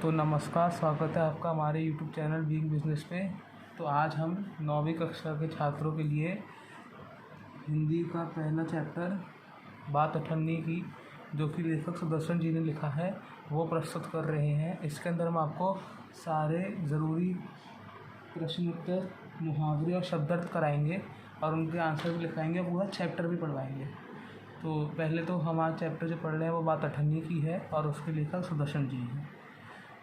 तो नमस्कार, स्वागत है आपका हमारे यूट्यूब चैनल बीइंग बिजनेस पे। तो आज हम 9वीं कक्षा के छात्रों के लिए हिंदी का पहला चैप्टर बात अठन्नी की, जो कि लेखक सुदर्शन जी ने लिखा है, वो प्रस्तुत कर रहे हैं। इसके अंदर हम आपको सारे ज़रूरी प्रश्नोत्तर, मुहावरे और शब्दार्थ कराएंगे और उनके आंसर भी लिखाएंगे, पूरा चैप्टर भी पढ़वाएंगे। तो पहले तो हमारा चैप्टर जो पढ़ रहे हैं वो बात अठन्नी की है और उसके लेखक सुदर्शन जी हैं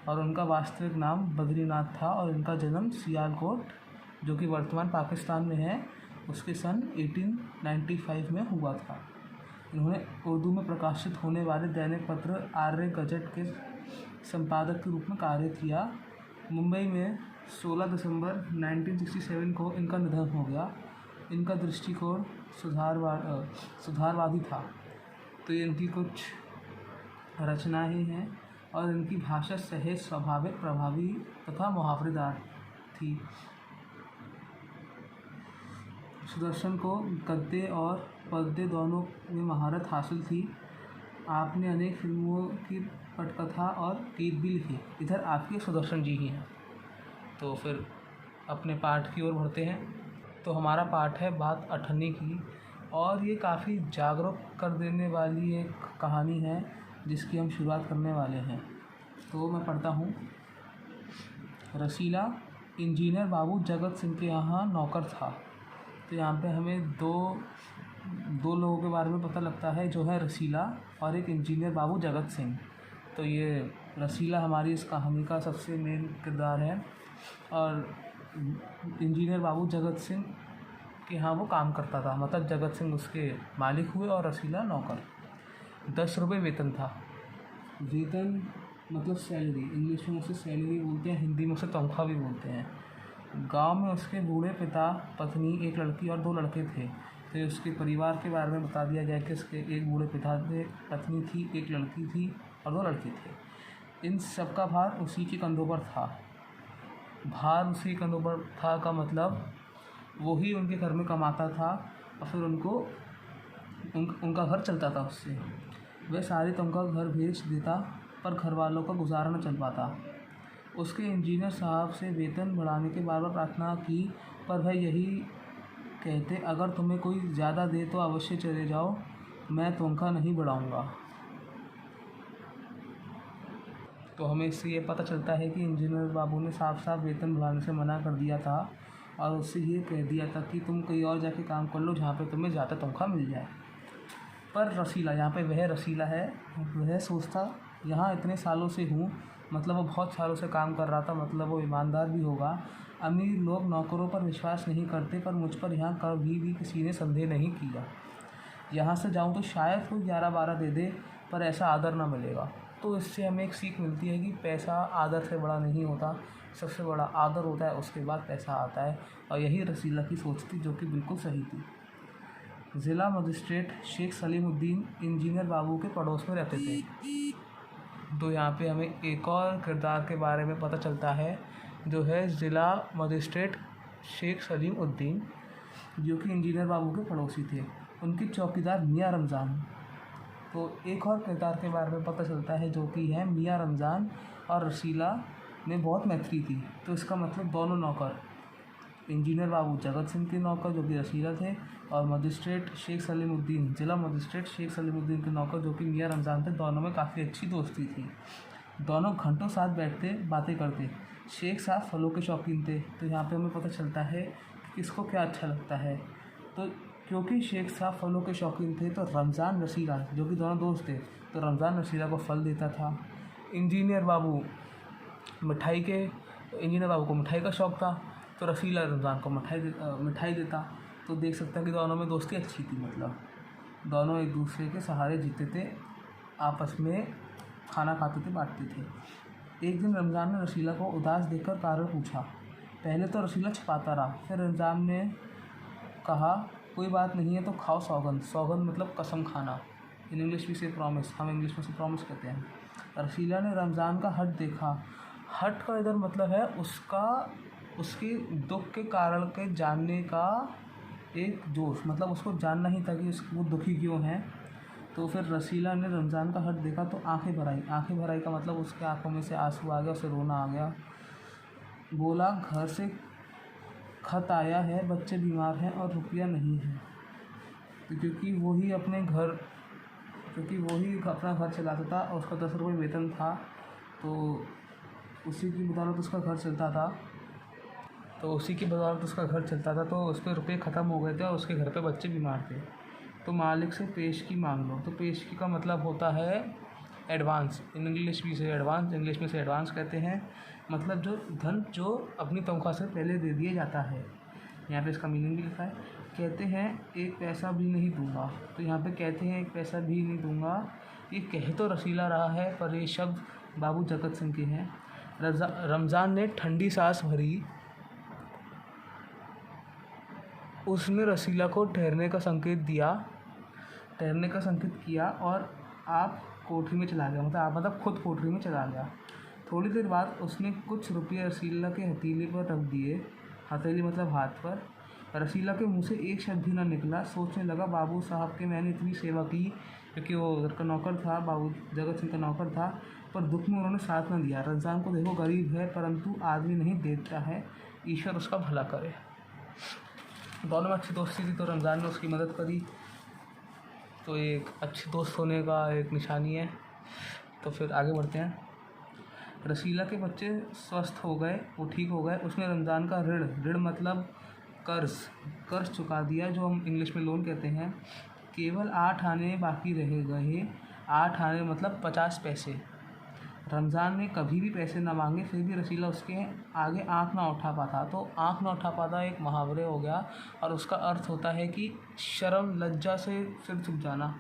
और उनका वास्तविक नाम बद्रीनाथ था और इनका जन्म सियालकोट, जो कि वर्तमान पाकिस्तान में है, उसके सन 1895 में हुआ था। इन्होंने उर्दू में प्रकाशित होने वाले दैनिक पत्र आर्य गजट के संपादक के रूप में कार्य किया। मुंबई में 16 दिसंबर 1967 को इनका निधन हो गया। इनका दृष्टिकोण सुधारवादी था। तो ये इनकी कुछ रचनाएं हैं और इनकी भाषा सहज, स्वाभाविक, प्रभावी तथा मुहावरेदार थी। सुदर्शन को गद्य और पद्य दोनों में महारत हासिल थी। आपने अनेक फिल्मों की पटकथा और गीत भी लिखे। इधर आपके सुदर्शन जी ही हैं। तो फिर अपने पाठ की ओर बढ़ते हैं। तो हमारा पाठ है बात अठन्नी की और ये काफ़ी जागरूक कर देने वाली एक कहानी है जिसकी हम शुरुआत करने वाले हैं। तो मैं पढ़ता हूँ। रसीला इंजीनियर बाबू जगत सिंह के यहाँ नौकर था। तो यहाँ पे हमें दो लोगों के बारे में पता लगता है, जो है रसीला और एक इंजीनियर बाबू जगत सिंह। तो ये रसीला हमारी इस कहानी का सबसे मेन किरदार है और इंजीनियर बाबू जगत सिंह के यहाँ वो काम करता था, मतलब जगत सिंह उसके मालिक हुए और रसीला नौकर। 10 रुपये वेतन था। वेतन मतलब सैलरी, इंग्लिश में उसे सैलरी बोलते हैं, हिंदी में उसे तनख्वाह भी बोलते हैं। गांव में उसके बूढ़े पिता, पत्नी, एक लड़की और 2 लड़के थे। तो उसके परिवार के बारे में बता दिया जाए कि उसके एक बूढ़े पिता थे, पत्नी थी, एक लड़की थी और 2 लड़के थे। इन सब का भार उसी के कंधों पर था। भार उसी के कंधों पर था का मतलब वो ही उनके घर में कमाता था और फिर उनका घर चलता था उससे। वह सारी तनख्वाह घर भेज देता, पर घर वालों का गुजारा न चल पाता। उसके इंजीनियर साहब से वेतन बढ़ाने की बार बार प्रार्थना की, पर वह यही कहते, अगर तुम्हें कोई ज़्यादा दे तो अवश्य चले जाओ, मैं तनख्वाह नहीं बढ़ाऊंगा। तो हमें इससे ये पता चलता है कि इंजीनियर बाबू ने साफ साफ वेतन बढ़ाने से मना कर दिया था और उससे ये कह दिया था कि तुम कहीं और जाके काम कर लो जहाँ पे तुम्हें ज़्यादा तनख्वाह मिल जाए। पर रसीला, यहाँ पे वह रसीला है, वह सोचता यहाँ इतने सालों से हूँ, मतलब वो बहुत सालों से काम कर रहा था, मतलब वो ईमानदार भी होगा। अमीर लोग नौकरों पर विश्वास नहीं करते, पर मुझ पर यहाँ कभी भी किसी ने संदेह नहीं किया। यहाँ से जाऊँ तो शायद कोई 11-12 दे दे, पर ऐसा आदर ना मिलेगा। तो इससे हमें एक सीख मिलती है कि पैसा आदर से बड़ा नहीं होता, सबसे बड़ा आदर होता है, उसके बाद पैसा आता है। और यही रसीला की सोच थी, जो कि बिल्कुल सही थी। ज़िला मजिस्ट्रेट शेख सलीमुद्दीन इंजीनियर बाबू के पड़ोस में रहते थे। तो यहाँ पे हमें एक और किरदार के बारे में पता चलता है, जो है ज़िला मजिस्ट्रेट शेख सलीमुद्दीन, जो कि इंजीनियर बाबू के पड़ोसी थे। उनके चौकीदार मियाँ रमज़ान। तो एक और किरदार के बारे में पता चलता है, जो कि है मियाँ रमज़ान और रसीला में बहुत मैत्री थी। तो इसका मतलब दोनों नौकर, इंजीनियर बाबू जगत सिंह के नौकर जो कि रसीला थे, और मजिस्ट्रेट शेख सलीमुद्दीन, ज़िला मजिस्ट्रेट शेख सलीमुद्दीन के नौकर जो कि मियाँ रमज़ान थे, दोनों में काफ़ी अच्छी दोस्ती थी। दोनों घंटों साथ बैठते, बातें करते। शेख साहब फलों के शौकीन थे। तो यहाँ पे हमें पता चलता है कि किसको क्या अच्छा लगता है। तो क्योंकि शेख साहब फलों के शौकीन थे, तो रमज़ान रसीला, जो कि दोनों दोस्त थे, तो रमज़ान रसीला को फल देता था। इंजीनियर बाबू इंजीनियर बाबू को मिठाई का शौक़ था, तो रसीला रमज़ान को मिठाई देता। तो देख सकते हैं कि दोनों में दोस्ती अच्छी थी, मतलब दोनों एक दूसरे के सहारे जीते थे, आपस में खाना खाते थे, बांटते थे। एक दिन रमज़ान ने रसीला को उदास देखकर कारण पूछा। पहले तो रसीला छिपाता रहा, फिर रमज़ान ने कहा, कोई बात नहीं है तो खाओ सौगंध। सौगंध मतलब कसम खाना, इन इंग्लिश भी से प्रॉमिस, हम इंग्लिश में से प्रॉमिस कहते हैं। रसीला ने रमज़ान का हट देखा। हट का इधर मतलब है उसके दुख के कारण के जानने का एक जोश, मतलब उसको जानना ही था कि वो दुखी क्यों है। तो फिर रसीला ने रमज़ान का हट देखा तो आंखें भर आई। आंखें भर आई का मतलब उसके आंखों में से आंसू आ गया, उसे रोना आ गया। बोला, घर से खत आया है, बच्चे बीमार हैं और रुपया नहीं है। तो क्योंकि वही अपना घर चलाता था और उसका 10 रुपये वेतन था, तो उसी की बदौलत उसका घर चलता था। तो उस पर रुपये ख़त्म हो गए थे और उसके घर पे बच्चे बीमार थे। तो मालिक से पेशगी मांग लो। तो पेशगी का मतलब होता है एडवांस। इंग्लिश में से एडवांस कहते हैं। मतलब जो धन जो अपनी तनख्वाह से पहले दे दिया जाता है। यहाँ पे इसका मीनिंग भी लिखा है। कहते हैं एक पैसा भी नहीं दूंगा। तो यहाँ पे कहते हैं एक पैसा भी नहीं दूंगा, ये कह तो रसीला रहा है पर ये शब्द बाबू जगत सिंह के हैं। रमज़ान ने ठंडी सांस भरी। उसने रसीला को ठहरने का संकेत किया और आप कोठरी में चला गया। मतलब खुद कोठरी में चला गया। थोड़ी देर बाद उसने कुछ रुपये रसीला के हथेली पर रख दिए। हथेली मतलब हाथ पर। रसीला के मुंह से एक शब्द भी न निकला। सोचने लगा, बाबू साहब के मैंने इतनी सेवा की, क्योंकि वो घर का नौकर था, बाबू जगत सिंह का नौकर था, पर दुख में उन्होंने साथ न दिया। रमज़ान को देखो गरीब है परंतु आदमी नहीं देता है, ईश्वर उसका भला करे। दोनों में अच्छी दोस्ती थी तो रमज़ान ने उसकी मदद करी, तो एक अच्छे दोस्त होने का एक निशानी है। तो फिर आगे बढ़ते हैं। रसीला के बच्चे स्वस्थ हो गए, वो ठीक हो गए। उसने रमज़ान का ऋण मतलब कर्ज चुका दिया, जो हम इंग्लिश में लोन कहते हैं। केवल 8 आने बाकी रह गए। 8 आने मतलब 50 पैसे। रमज़ान ने कभी भी पैसे ना मांगे, फिर भी रसीला उसके आगे आँख ना उठा पाता। तो आँख ना उठा पाता एक मुहावरे हो गया और उसका अर्थ होता है कि शर्म लज्जा से सिर झुक जाना।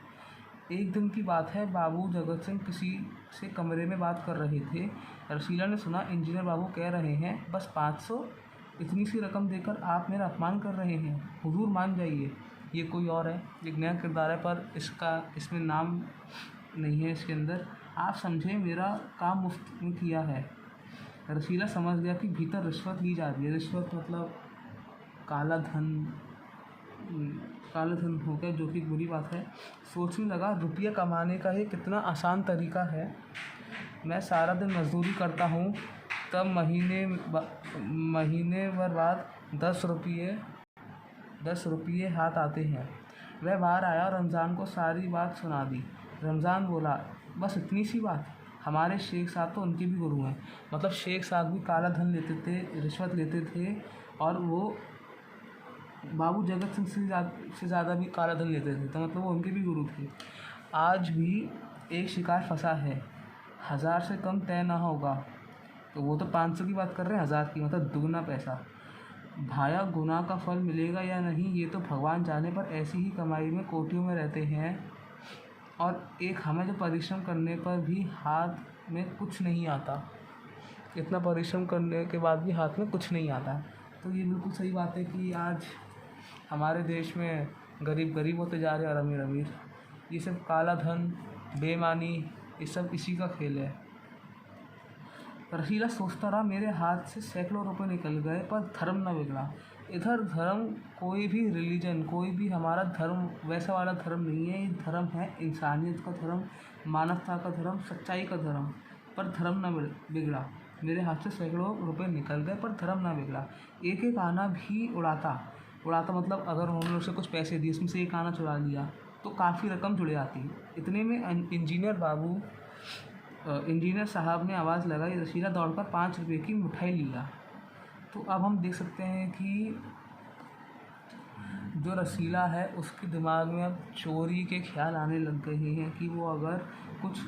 एक दिन की बात है, बाबू जगत सिंह किसी से कमरे में बात कर रहे थे। रसीला ने सुना, इंजीनियर बाबू कह रहे हैं बस 500। इतनी सी रकम देकर आप मेरा अपमान कर रहे हैं, हुजूर मान जाइए। ये कोई और है, एक नया किरदार है, पर इसमें नाम नहीं है इसके अंदर। आप समझे, मेरा काम मुफ्त में किया है। रसीला समझ गया कि भीतर रिश्वत ली जा रही है। रिश्वत मतलब काला धन हो गया, जो कि बुरी बात है। सोचने लगा, रुपया कमाने का ये कितना आसान तरीका है। मैं सारा दिन मजदूरी करता हूँ, तब महीने भर बाद 10 रुपये हाथ आते हैं। वह बाहर आया और रमज़ान को सारी बात सुना दी। रमज़ान बोला, बस इतनी सी बात? हमारे शेख साहब तो उनके भी गुरु हैं। मतलब शेख साहब भी काला धन लेते थे, रिश्वत लेते थे, और वो बाबू जगत सिंह से ज़्यादा भी काला धन लेते थे। तो मतलब वो उनके भी गुरु थे। आज भी एक शिकार फंसा है, 1000 से कम तय ना होगा। तो वो तो 500 की बात कर रहे हैं, 1000 की, मतलब दुगना पैसा। भाया गुनाह का फल मिलेगा या नहीं ये तो भगवान जाने, पर ऐसी ही कमाई में कोठियों में रहते हैं। और एक हमें जो परिश्रम करने पर भी हाथ में कुछ नहीं आता। इतना परिश्रम करने के बाद भी हाथ में कुछ नहीं आता। तो ये बिल्कुल सही बात है कि आज हमारे देश में गरीब होते जा रहे हैं और अमीर अमीर। ये सब काला धन, बेईमानी, ये सब इसी का खेल है। रसीला सोचता रहा, मेरे हाथ से सैकड़ों रुपए निकल गए पर धर्म न बिगड़ा। इधर धर्म, कोई भी रिलीजन, कोई भी हमारा धर्म वैसा वाला धर्म नहीं है। ये धर्म है इंसानियत का धर्म, मानवता का धर्म, सच्चाई का धर्म, पर धर्म न बिगड़ा। मेरे हाथ से सैकड़ों रुपए निकल गए पर धर्म न बिगड़ा। एक एक आना भी उड़ाता मतलब अगर उन्होंने उसे कुछ पैसे दिए, उसमें से एक आना चुरा लिया तो काफ़ी रकम जुड़ जाती। इतने में इंजीनियर साहब ने आवाज़ लगाई। रसीला दौड़कर 5 रुपये की मिठाई लिया। तो अब हम देख सकते हैं कि जो रसीला है उसके दिमाग में अब चोरी के ख्याल आने लग गए हैं कि वो अगर कुछ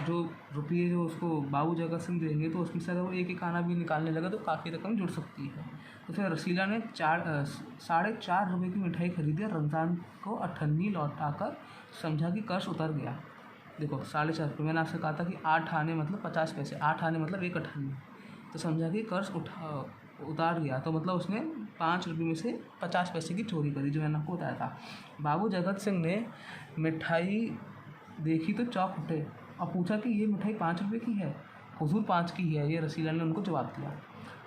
जो रुपये जो उसको बाबू जगत सिंह देंगे तो उसमें से अगर वो एक एक आना भी निकालने लगा तो काफ़ी रकम जुड़ सकती है। तो फिर रसीला ने 4.5 रुपये की मिठाई खरीदी और रमज़ान को अठन्नी लौटाकर समझा कि कर्ज उतर गया। देखो 4.5 रुपये, मैंने आपसे कहा था कि 8 आने मतलब 50 पैसे, 8 आने मतलब 1 अठन्नी। तो समझा कि कर्ज उतार गया। तो मतलब उसने 5 रुपये में से 50 पैसे की चोरी करी, जो मैंने आपको बताया था। बाबू जगत सिंह ने मिठाई देखी तो चौंक उठे और पूछा कि ये मिठाई 5 रुपये की है? हुजूर 5 की है, ये रसीला ने उनको जवाब दिया।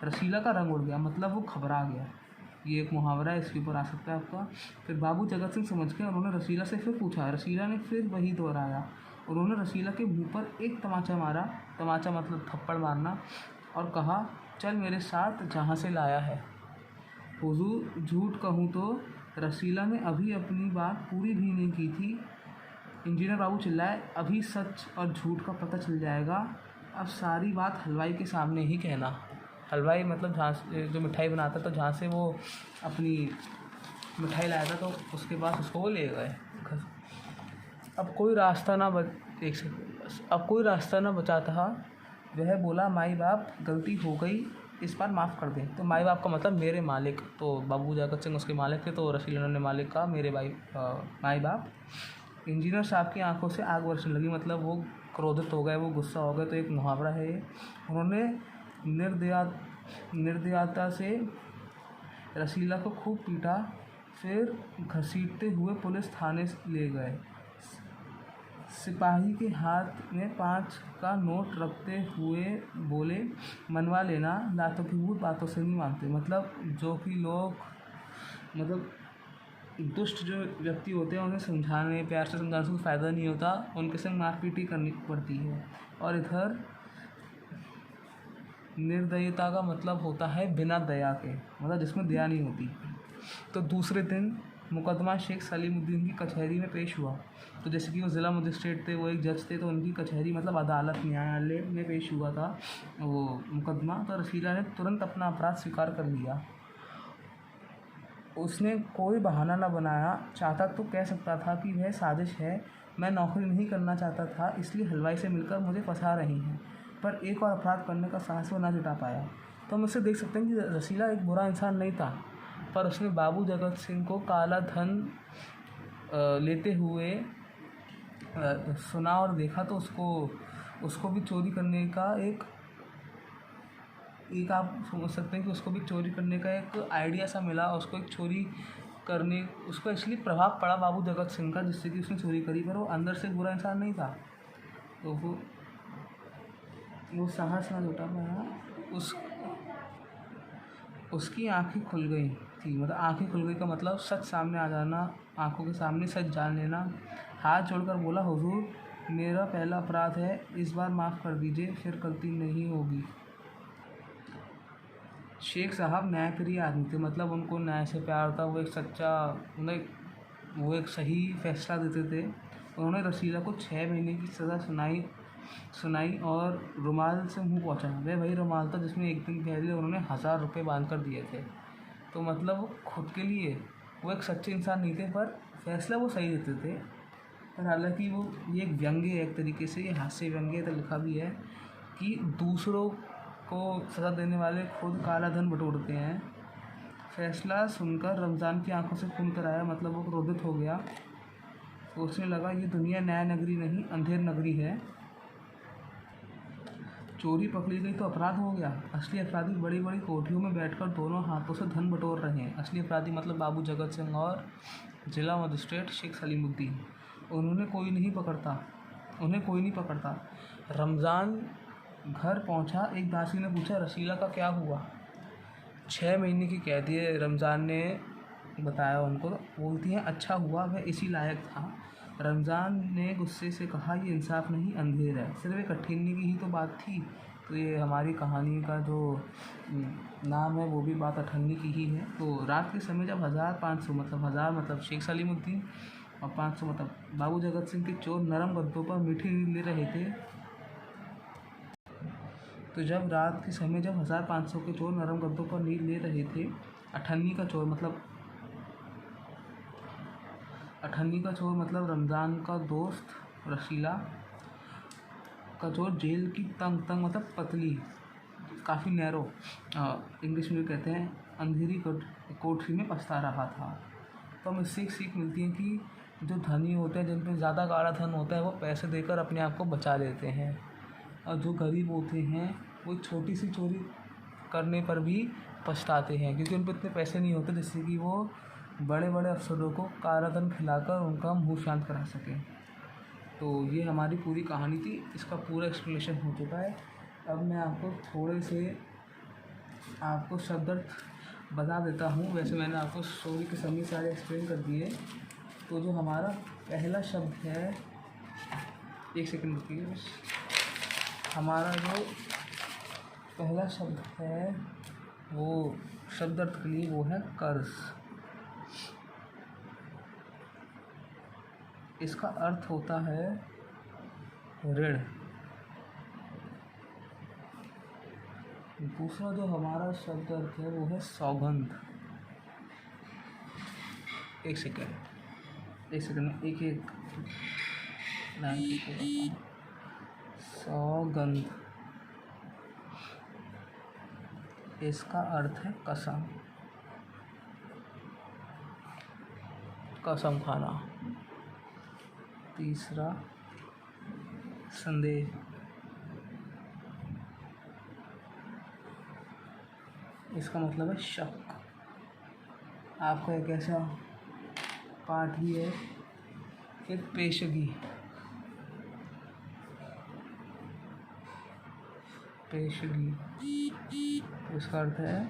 रसीला का रंग उड़ गया, मतलब वो घबरा गया। ये एक मुहावरा है, इसके ऊपर आ सकता है आपका। फिर बाबू जगत सिंह समझ गए, उन्होंने रसीला से फिर पूछा। रसीला ने फिर वही दोहराया। उन्होंने रसीला के मुंह पर एक तमाचा मारा, तमाचा मतलब थप्पड़ मारना, और कहा, चल मेरे साथ जहाँ से लाया है। हुजूर, झूठ कहूँ तो रसीला ने अभी अपनी बात पूरी भी नहीं की थी। इंजीनियर बाबू चिल्लाए, अभी सच और झूठ का पता चल जाएगा। अब सारी बात हलवाई के सामने ही कहना। हलवाई मतलब जहाँ से जो मिठाई बनाता, तो जहाँ से वो अपनी मिठाई लाया था, तो उसके पास उसको वो ले गए। अब कोई रास्ता ना बचा था। वह बोला, माई बाप, गलती हो गई, इस बार माफ़ कर दें। तो माई बाप का मतलब मेरे मालिक, तो बाबू जगत सिंह उसके मालिक थे, तो रसीला ने मालिक कहा, मेरे माई बाप। इंजीनियर साहब की आंखों से आग बरसने लगी, मतलब वो क्रोधित हो गए, वो गुस्सा हो गए। तो एक मुहावरा है ये। उन्होंने निर्दयता से रसीला को खूब पीटा, फिर घसीटते हुए पुलिस थाने ले गए। सिपाही के हाथ में 5 का नोट रखते हुए बोले, मनवा लेना, लातों की भूत बातों से नहीं मानते। मतलब जो कि लोग, मतलब दुष्ट जो व्यक्ति होते हैं, उन्हें समझाने, प्यार से समझाने से कोई फ़ायदा नहीं होता, उनके संग मारपीट ही करनी पड़ती है। और इधर निर्दयता का मतलब होता है बिना दया के, मतलब जिसमें दया नहीं होती। तो दूसरे दिन मुकदमा शेख सलीमुद्दीन की कचहरी में पेश हुआ। तो जैसे कि वो ज़िला मजिस्ट्रेट थे, वो एक जज थे, तो उनकी कचहरी मतलब अदालत, न्यायालय में पेश हुआ था वो मुकदमा। तो रसीला ने तुरंत अपना अपराध स्वीकार कर लिया। उसने कोई बहाना न बनाया। चाहता तो कह सकता था कि वह साजिश है, मैं नौकरी नहीं करना चाहता था, इसलिए हलवाई से मिलकर मुझे फंसा रही हैं। पर एक और अपराध करने का साहस वो न जुटा पाया। तो हम इससे देख सकते हैं कि रसीला एक बुरा इंसान नहीं था, पर उसने बाबू जगत सिंह को काला धन लेते हुए सुना और देखा, तो उसको भी चोरी करने का एक आप समझ सकते हैं कि उसको भी चोरी करने का एक आइडिया सा मिला। उसको एक चोरी करने, उसको इसलिए प्रभाव पड़ा बाबू जगत सिंह का, जिससे कि उसने चोरी करी, पर वो अंदर से बुरा इंसान नहीं था। तो वो साहस ना जुटा पाया। उसकी आंखें खुल गई थी, मतलब आंखें खुल गई का मतलब सच सामने आ जाना, आंखों के सामने सच जान लेना। हाथ जोड़कर बोला, हुजूर, मेरा पहला अपराध है, इस बार माफ़ कर दीजिए, फिर गलती नहीं होगी। शेख साहब न्यायप्रिय आदमी थे, मतलब उनको न्याय से प्यार था। वो एक सच्चा, मतलब वो एक सही फैसला देते थे। उन्होंने रसीला को 6 महीने की सज़ा सुनाई और रुमाल से मुंह पहुँचा। वह वही रुमाल था जिसमें एक दिन पहले उन्होंने 1000 रुपये बांध कर दिए थे। तो मतलब वो खुद के लिए वो एक सच्चे इंसान नहीं थे, पर फैसला वो सही देते थे। पर हालांकि वो, ये एक व्यंग्य है, एक तरीके से ये हास्य व्यंग्य, तो लिखा भी है कि दूसरों को सज़ा देने वाले खुद काला धन बटोरते हैं। फैसला सुनकर रमज़ान की आंखों से खून कर आया, मतलब वो क्रोधित हो गया। सोचने लगा, ये दुनिया न्याय नगरी नहीं, अंधेर नगरी है। चोरी पकड़ी गई तो अपराध हो गया। असली अपराधी बड़ी बड़ी कोठरियों में बैठकर दोनों हाथों से धन बटोर रहे हैं। असली अपराधी मतलब बाबू जगत सिंह और जिला मजिस्ट्रेट शेख सलीमुद्दीन। उन्हें कोई नहीं पकड़ता। रमज़ान घर पहुंचा। एक दासी ने पूछा, रसीला का क्या हुआ? 6 महीने की कैदी है, रमज़ान ने बताया उनको। बोलती हैं, अच्छा हुआ, वह इसी लायक था। रमज़ान ने गुस्से से कहा, ये इंसाफ नहीं, अंधेर है। सिर्फ एक अठन्नी की ही तो बात थी। तो ये हमारी कहानी का जो नाम है वो भी बात अठन्नी की ही है। तो रात के समय जब 1500 मतलब 1000 मतलब शेख सलीमुद्दीन और 500 मतलब बाबू जगत सिंह के चोर नरम गद्दों पर मीठी नींद ले रहे थे, तो जब रात के समय जब 1500 के चोर नरम गद्दों पर नींद ले रहे थे, अठन्नी का चोर मतलब रमज़ान का दोस्त रसीला का चोर जेल की तंग मतलब पतली, काफ़ी नैरो, इंग्लिश में कहते हैं, अंधेरी कोठरी में पछता रहा था। तो हमें इससे एक सीख मिलती है कि जो धनी होते हैं, जिन पर ज़्यादा गाढ़ा धन होता है, वो पैसे देकर अपने आप को बचा लेते हैं, और जो गरीब होते हैं वो छोटी सी चोरी करने पर भी पछताते हैं, क्योंकि उन पर इतने पैसे नहीं होते जिससे कि वो बड़े बड़े अफसरों को काला धन खिलाकर उनका मुँह शांत करा सकें। तो ये हमारी पूरी कहानी थी, इसका पूरा एक्सप्लेनेशन हो चुका है। अब मैं आपको थोड़े से शब्दार्थ बता देता हूँ। वैसे मैंने आपको स्टोरी के सभी सारे एक्सप्लेन कर दिए। तो जो हमारा पहला शब्द है, एक सेकंड रुकिए बस। हमारा जो पहला शब्द है वो शब्द अर्थ के लिए वो है कर्ज। इसका अर्थ होता है ऋण। दूसरा जो हमारा शब्द अर्थ है वो है सौगंध। एक सेकंड एक एक लाइन लिख के बताता हूँ। सौगंध, इसका अर्थ है कसम, कसम खाना। तीसरा संदेह, इसका मतलब है शक। आपका एक ऐसा पाठ भी है। फिर पेशगी, पेशगी इसका अर्थ है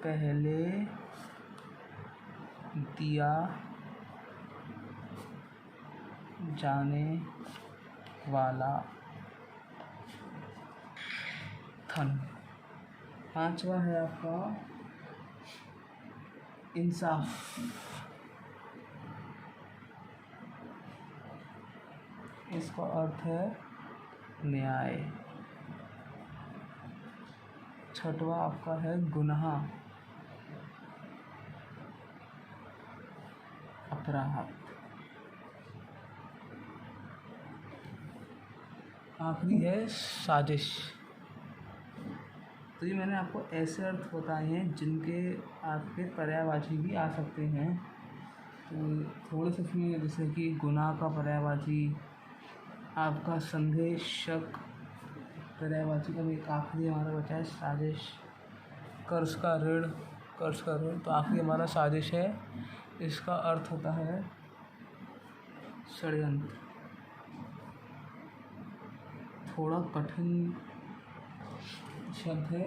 पहले दिया जाने वाला धन। पांचवा है आपका इंसाफ। इसका अर्थ है न्याय। छठवा आपका है गुनाह, अपराध। आखिरी है साजिश। तो ये मैंने आपको ऐसे अर्थ बताए हैं जिनके आपके पर्यायवाची भी आ सकते हैं। तो थोड़े से इसमें जैसे कि गुनाह का पर्यायवाची, आपका संदेह, शक, पर्यायवाची का भी आखिरी हमारा बचा है साजिश। कर्ज का ऋण, तो आखिरी हमारा साजिश है। इसका अर्थ होता है षड्यंत्र। थोड़ा कठिन शब्द है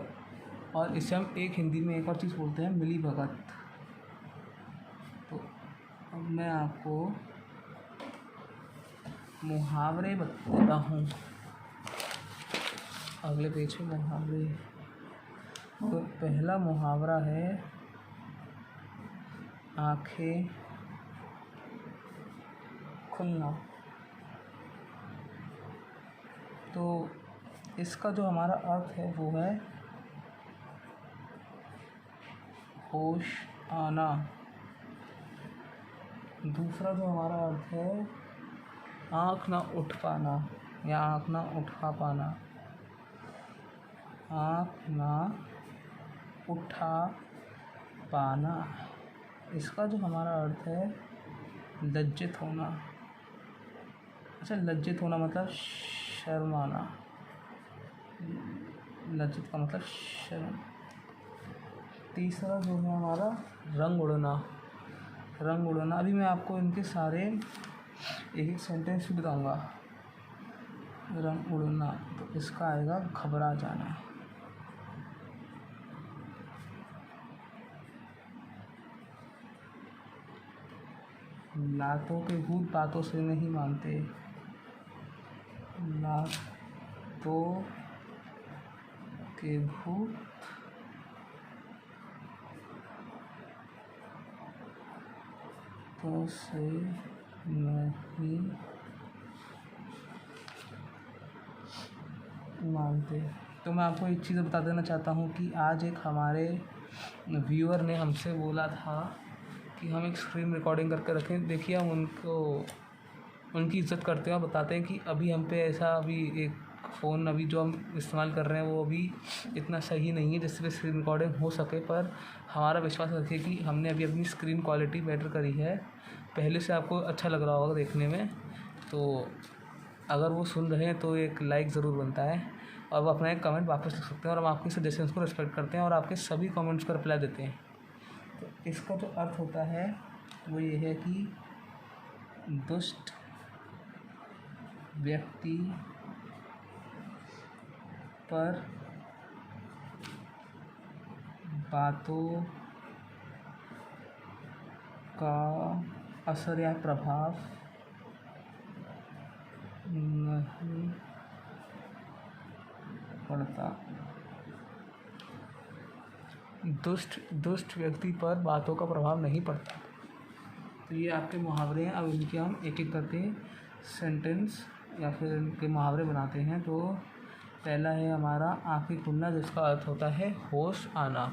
और इसे हम एक हिंदी में एक और चीज़ बोलते हैं, मिली भगत। तो अब मैं आपको मुहावरे बताता हूँ। अगले पेज पे मुहावरे। तो पहला मुहावरा है आंखें खुलना। तो इसका जो हमारा अर्थ है वो है होश आना। दूसरा जो हमारा अर्थ है आँख ना उठ पाना या आँख ना उठा पाना, आँख ना उठा पाना। इसका जो हमारा अर्थ है लज्जित होना। अच्छा, लज्जित होना मतलब शर्माना। लज्जित का मतलब शर्म। तीसरा जो है हमारा रंग उड़ना। रंग उड़ना, अभी मैं आपको इनके सारे एक एक सेंटेंस भी बताऊँगा। रंग उड़ना, तो इसका आएगा घबरा जाना। लातों के भूत बातों से नहीं मानते। लातों के भूत तो से नहीं मानते। तो मैं आपको एक चीज़ बता देना चाहता हूँ कि आज एक हमारे व्यूअर ने हमसे बोला था कि हम एक स्क्रीन रिकॉर्डिंग करके रखें। देखिए, हम उनकी इज़्ज़त करते हैं और बताते हैं कि अभी हम पे ऐसा अभी एक फ़ोन अभी जो हम इस्तेमाल कर रहे हैं वो अभी इतना सही नहीं है जिससे स्क्रीन रिकॉर्डिंग हो सके। पर हमारा विश्वास रखिए कि हमने अभी अपनी स्क्रीन क्वालिटी बेटर करी है। पहले से आपको अच्छा लग रहा होगा देखने में। तो अगर वो सुन रहे हैं तो एक लाइक ज़रूर बनता है और वो अपना एक कमेंट वापस लिख सकते हैं। और हम आपके सजेशंस को रिस्पेक्ट करते हैं और आपके सभी कमेंट्स का रिप्लाई देते हैं। तो इसका जो अर्थ होता है वो ये है कि दुष्ट व्यक्ति पर बातों का असर या प्रभाव नहीं पड़ता। दुष्ट व्यक्ति पर बातों का प्रभाव नहीं पड़ता। तो ये आपके मुहावरे हैं। अब इनके हम एक एक करके सेंटेंस या फिर इनके मुहावरे बनाते हैं। तो पहला है हमारा आँखें खुलना, जिसका अर्थ होता है होश आना।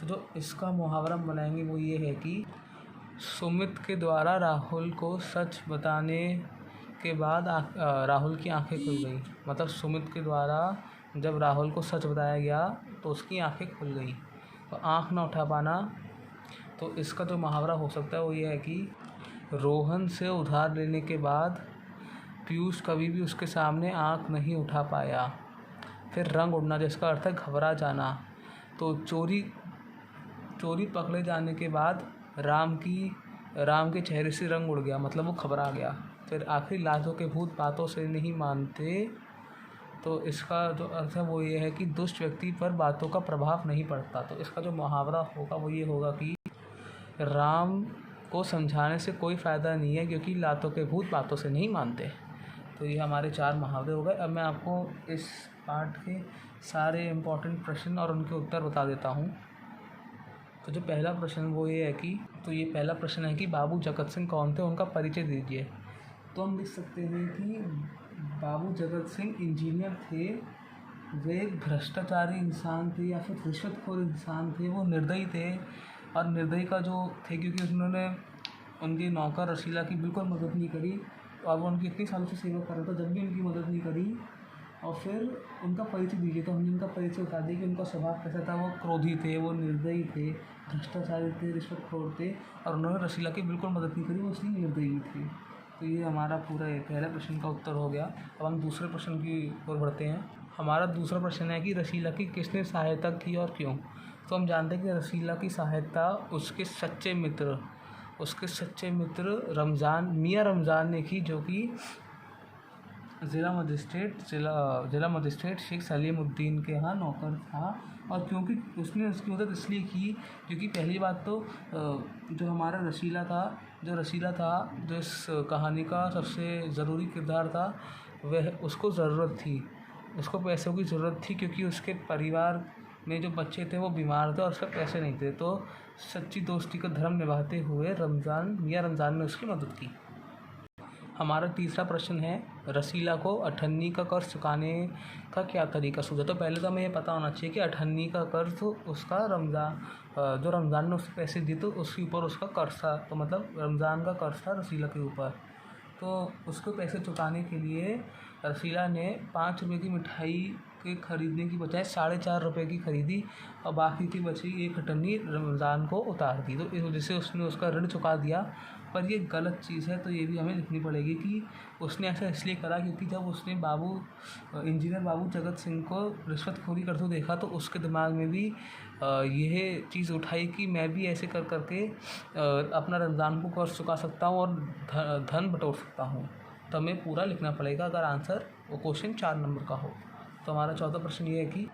तो जो इसका मुहावरा हम बनाएंगे वो ये है कि सुमित के द्वारा राहुल को सच बताने के बाद राहुल की आंखें खुल गई। मतलब सुमित के द्वारा जब राहुल को सच बताया गया तो उसकी आंखें खुल गई। तो आँख ना उठा पाना, तो इसका जो मुहावरा हो सकता है वो ये है कि रोहन से उधार लेने के बाद पीयूष कभी भी उसके सामने आँख नहीं उठा पाया। फिर रंग उड़ना, जिसका अर्थ है घबरा जाना। तो चोरी पकड़े जाने के बाद राम के चेहरे से रंग उड़ गया, मतलब वो घबरा गया। फिर आखिरी लातों के भूत बातों से नहीं मानते। तो इसका जो अर्थ है वो ये है कि दुष्ट व्यक्ति पर बातों का प्रभाव नहीं पड़ता। तो इसका जो मुहावरा होगा वो ये होगा कि राम को समझाने से कोई फ़ायदा नहीं है, क्योंकि लातों के भूत बातों से नहीं मानते। तो ये हमारे 4 मुहावरे हो गए। अब मैं आपको इस पार्ट के सारे इम्पोर्टेंट प्रश्न और उनके उत्तर बता देता हूँ। तो जो पहला प्रश्न वो ये है कि ये पहला प्रश्न है कि बाबू जगत सिंह कौन थे, उनका परिचय दीजिए। तो हम लिख सकते हैं कि बाबू जगत सिंह इंजीनियर थे। वे एक भ्रष्टाचारी इंसान थे या फिर रिश्वतखोर इंसान थे। वो निर्दयी थे, और निर्दयी का जो थे क्योंकि उन्होंने उनके नौकर रसीला की बिल्कुल मदद नहीं करी, और वो उनकी इतनी सालों से सेवा कर रहा था, जब भी उनकी मदद नहीं करी। और फिर उनका परिचय दीजिए। तो हमने उनका परिचय बता दिया कि उनका स्वभाव कैसा था। वो क्रोधी थे, वो निर्दयी थे, भ्रष्टाचारी थे, रिश्वतखोर थे, और उन्होंने रसीला की बिल्कुल मदद नहीं करी, वो इसलिए निर्दयी थे। तो ये हमारा पूरा पहले प्रश्न का उत्तर हो गया। अब हम दूसरे प्रश्न की ओर बढ़ते हैं। हमारा दूसरा प्रश्न है कि रसीला की किसने सहायता की और क्यों। तो हम जानते हैं कि रसीला की सहायता उसके सच्चे मित्र मियाँ रमज़ान ने की, जो कि ज़िला मजिस्ट्रेट शेख सलीमुद्दीन के यहाँ नौकर था। और क्योंकि उसने उसकी मदद इसलिए की क्योंकि पहली बात तो जो हमारा रसीला था, जो इस कहानी का सबसे ज़रूरी किरदार था, वह उसको ज़रूरत थी, उसको पैसों की ज़रूरत थी, क्योंकि उसके परिवार में जो बच्चे थे वो बीमार थे और उसके पैसे नहीं थे। तो सच्ची दोस्ती का धर्म निभाते हुए मियाँ रमज़ान ने उसकी मदद की। हमारा तीसरा प्रश्न है रसीला को अठन्नी का कर्ज चुकाने का क्या तरीका सूझा। तो पहले तो हमें ये पता होना चाहिए कि अठन्नी का कर्ज उसका जो रमज़ान ने उससे पैसे दिए तो उसके ऊपर उसका कर्ज था। तो मतलब रमज़ान का कर्ज था रसीला के ऊपर। तो उसको पैसे चुकाने के लिए रसीला ने 5 रुपये की मिठाई के ख़रीदने की बजाय 4.5 रुपये की ख़रीदी, और बाकी की बची 1 अठन्नी रमज़ान को उतार दी। तो इस वजह से उसने उसका ऋण चुका दिया। पर ये गलत चीज़ है, तो ये भी हमें लिखनी पड़ेगी कि उसने ऐसा इसलिए करा क्योंकि जब उसने इंजीनियर बाबू जगत सिंह को रिश्वतखोरी करते हुए देखा तो उसके दिमाग में भी यह चीज़ उठाई कि मैं भी ऐसे कर करके अपना रमज़ान को कर्ज चुका सकता हूँ और धन बटोर सकता हूँ। तो हमें पूरा लिखना पड़ेगा अगर आंसर वो क्वेश्चन 4 नंबर का हो। तो हमारा चौथा प्रश्न ये है कि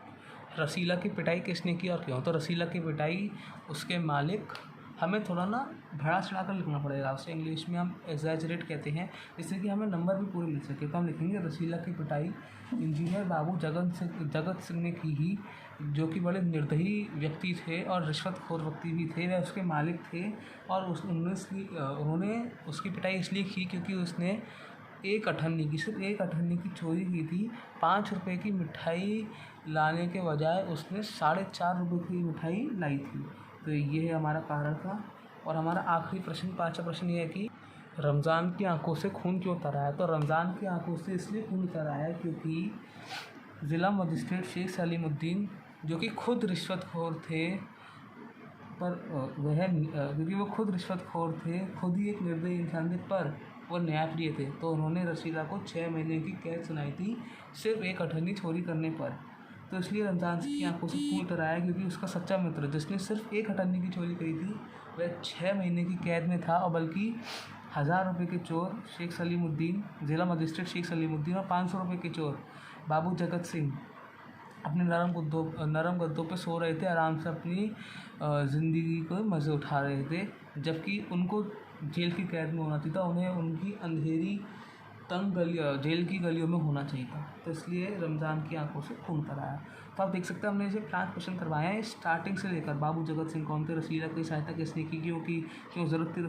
रसीला की पिटाई किसने की और क्यों। तो रसीला की पिटाई उसके मालिक, हमें थोड़ा ना बढ़ा चढ़ा कर लिखना पड़ेगा, उसे इंग्लिश में हम एग्जैजरेट कहते हैं, जिससे कि हमें नंबर भी पूरे मिल सके। तो हम लिखेंगे रसीला की पिटाई इंजीनियर बाबू जगत सिंह ने की ही, जो कि बड़े निर्दयी व्यक्ति थे और रिश्वतखोर व्यक्ति भी थे। वह उसके मालिक थे और उन्होंने उसकी पिटाई इसलिए की क्योंकि उसने सिर्फ 1 अठन्नी की चोरी की थी। 5 रुपये की मिठाई लाने के बजाय उसने 4.5 रुपये की मिठाई लाई थी। तो ये है हमारा कारण था। और हमारा आखिरी प्रश्न, 5वां प्रश्न ये है कि रमज़ान की आंखों से खून क्यों उतर आया। तो रमज़ान की आंखों से इसलिए खून उतर आया क्योंकि ज़िला मजिस्ट्रेट शेख सलीमुद्दीन, जो कि खुद रिश्वतखोर थे, क्योंकि वो खुद रिश्वतखोर थे, खुद ही एक निर्दयी इंसान थे, पर वो न्यायप्रिय थे। तो उन्होंने रसीला को 6 महीने की कैद सुनाई थी सिर्फ 1 अठन्नी चोरी करने पर। तो इसलिए रमज़ान की आंखों से खून उतर आया क्योंकि उसका सच्चा मित्र जिसने सिर्फ 1 अठन्नी की चोरी करी थी वह 6 महीने की कैद में था, और बल्कि 1000 रुपये के चोर शेख सलीमुद्दीन, ज़िला मजिस्ट्रेट शेख सलीमुद्दीन, और 500 रुपये के चोर बाबू जगत सिंह अपने नरम गद्दों पे सो रहे थे, आराम से अपनी ज़िंदगी को मज़े उठा रहे थे, जबकि उनको जेल की कैद में होना चाहिए था। उन्हें उनकी अंधेरी तंग जेल की गलियों में होना चाहिए था। तो इसलिए रमज़ान की आंखों से खून पर आया। तो आप देख सकते हैं हमने इसे 5 क्वेश्चन करवाए हैं स्टार्टिंग से लेकर। बाबू जगत सिंह कौन थे, रसीला की सहायता किसने की, क्यों ज़रूरत थी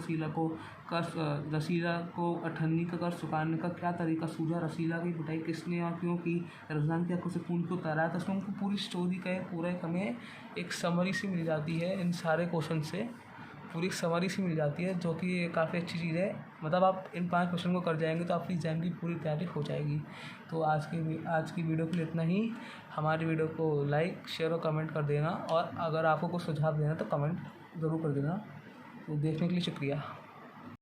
रसीला को अठन्नी का कर्ज चुकाने का क्या तरीका सूझा, रसीला की पिटाई किसने और क्यों की, रमज़ान की आंखों से खून क्यों उतारा। तो उसमें हमको पूरी स्टोरी का पूरा हमें एक समरी सी मिल जाती है। इन सारे क्वेश्चन से पूरी समरी सी मिल जाती है, जो कि काफ़ी अच्छी चीज़ है। मतलब आप इन 5 क्वेश्चन को कर जाएंगे तो आपकी एग्ज़ाम की पूरी तैयारी हो जाएगी। तो आज की वीडियो के लिए इतना ही। हमारी वीडियो को लाइक, शेयर और कमेंट कर देना, और अगर आपको कुछ सुझाव देना तो कमेंट ज़रूर कर देना। तो देखने के लिए शुक्रिया।